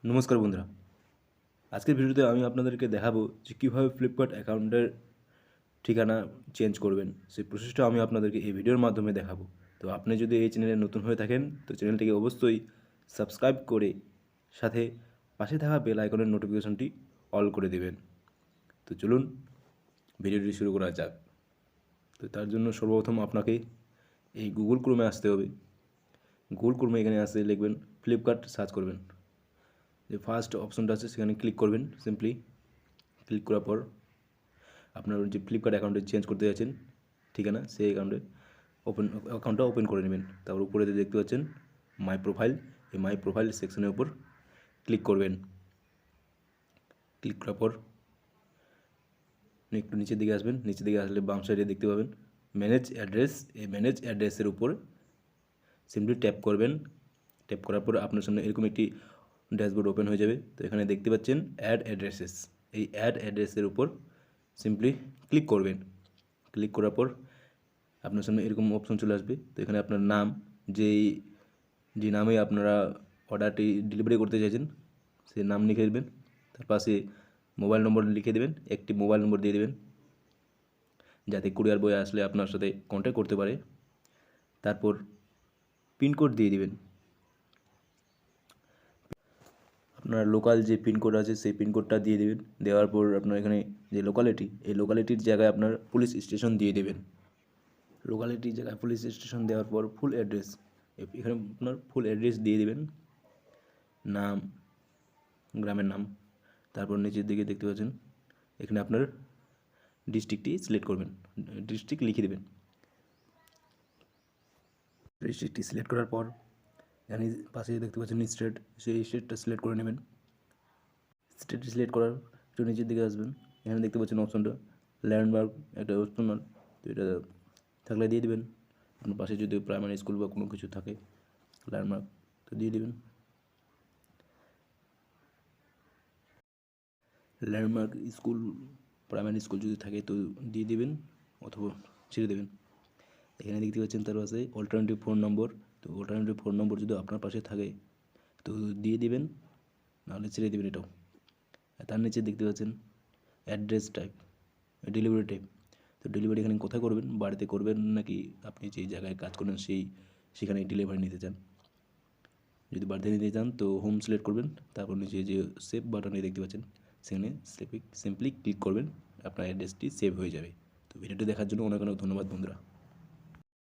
নমস্কার বন্ধুরা, আজকের ভিডিওতে আমি আপনাদেরকে দেখাবো যে কীভাবে ফ্লিপকার্ট অ্যাকাউন্টের ঠিকানা চেঞ্জ করবেন। সেই প্রসেসটা আমি আপনাদেরকে এই ভিডিওর মাধ্যমে দেখাবো। তো আপনি যদি এই চ্যানেলে নতুন হয়ে থাকেন তো চ্যানেলটিকে অবশ্যই সাবস্ক্রাইব করে সাথে পাশে থাকা বেল আইকনের নোটিফিকেশনটি অল করে দেবেন। তো চলুন ভিডিওটি শুরু করা যাক। তো তার জন্য সর্বপ্রথম আপনাকে এই গুগল ক্রোমে আসতে হবে। গুগল ক্রোমে এখানে আসে লিখবেন ফ্লিপকার্ট, সার্চ করবেন। যে ফার্স্ট অপশনটা আছে সেখানে ক্লিক করবেন। সিম্পলি ক্লিক করার পর আপনার যে ফ্লিপকার্ট অ্যাকাউন্টে চেঞ্জ করতে যাচ্ছেন ঠিকানা, সেই অ্যাকাউন্টটা ওপেন করে নেবেন। তারপর উপরে দেখতে পাচ্ছেন মাই প্রোফাইল, এই মাই প্রোফাইল সেকশনের উপর ক্লিক করবেন। ক্লিক করার পর একটু নিচের দিকে আসবেন। নিচের দিকে আসলে বাম সাইডে দেখতে পাবেন ম্যানেজ অ্যাড্রেস। এই ম্যানেজ অ্যাড্রেসের উপর সিম্পলি ট্যাপ করবেন। ট্যাপ করার পর আপনার সামনে এরকম একটি ড্যাশবোর্ড ওপেন হয়ে যাবে। তো এখানে দেখতে পাচ্ছেন অ্যাড অ্যাড্রেসেস, এই অ্যাড অ্যাড্রেসের উপর সিম্পলি ক্লিক করবেন। ক্লিক করার পর আপনার সামনে এরকম অপশন চলে আসবে। তো এখানে আপনার নাম, যে নামে আপনারা অর্ডারটি ডেলিভারি করতে চাইছেন সেই নাম লিখে দেবেন। তার পাশে মোবাইল নম্বর লিখে দেবেন, একটি মোবাইল নম্বর দিয়ে দেবেন যাতে কুরিয়ার বয় আসলে আপনার সাথে কন্ট্যাক্ট করতে পারে। তারপর পিনকোড দিয়ে দেবেন। আপনার লোকাল যে পিনকোড আছে সেই পিনকোডটা দিয়ে দেবেন। দেওয়ার পর আপনার এখানে যে লোকালিটি, এই লোকালিটির জায়গায় আপনার পুলিশ স্টেশন দিয়ে দেবেন। লোকালিটির জায়গায় পুলিশ স্টেশন দেওয়ার পর ফুল অ্যাড্রেস, এখানে আপনার ফুল অ্যাড্রেস দিয়ে দেবেন, নাম, গ্রামের নাম। তারপর নিচের দিকে দেখতে পাচ্ছেন এখানে আপনার ডিস্ট্রিক্টটি সিলেক্ট করবেন, ডিস্ট্রিক্ট লিখে দেবেন। ডিস্ট্রিক্টটি সিলেক্ট করার পর এখানে পাশে দেখতে পাচ্ছেন স্টেট, সেই স্টেটটা সিলেক্ট করে নেবেন। স্টেট সিলেক্ট করার একটু নিচের দিকে আসবেন। এখানে দেখতে পাচ্ছেন অপশনটা ল্যান্ডমার্ক, একটা অপশনাল, তো এটা থাকলে দিয়ে দেবেন। আপনার পাশে যদি প্রাইমারি স্কুল বা কোনো কিছু থাকে ল্যান্ডমার্ক, তো দিয়ে দেবেন। ল্যান্ডমার্ক স্কুল, প্রাইমারি স্কুল যদি থাকে তো দিয়ে দেবেন অথবা ছেড়ে দেবেন। এখানে দেখতে পাচ্ছেন তার পাশে অল্টারনেটিভ ফোন নম্বর, তো অল্টারনেটিভ ফোন নম্বর যদি আপনার পাশে থাকে তো দিয়ে দেবেন, নাহলে ছেড়ে দেবেন এটাও। তার নিচে দেখতে পাচ্ছেন অ্যাড্রেস টাইপ, ডেলিভারি টাইপ। তো ডেলিভারি এখানে কোথায় করবেন, বাড়িতে করবেন নাকি আপনি যেই জায়গায় কাজ করেন সেখানে ডেলিভারি নিতে চান। যদি বাড়িতে নিতে চান তো হোম সিলেক্ট করবেন। তারপর নিচে যে সেভ বাটনে দেখতে পাচ্ছেন সেখানে সিম্পলি ক্লিক করবেন, আপনার অ্যাড্রেসটি সেভ হয়ে যাবে। তো ভিডিওটি দেখার জন্য অনেক অনেক ধন্যবাদ বন্ধুরা।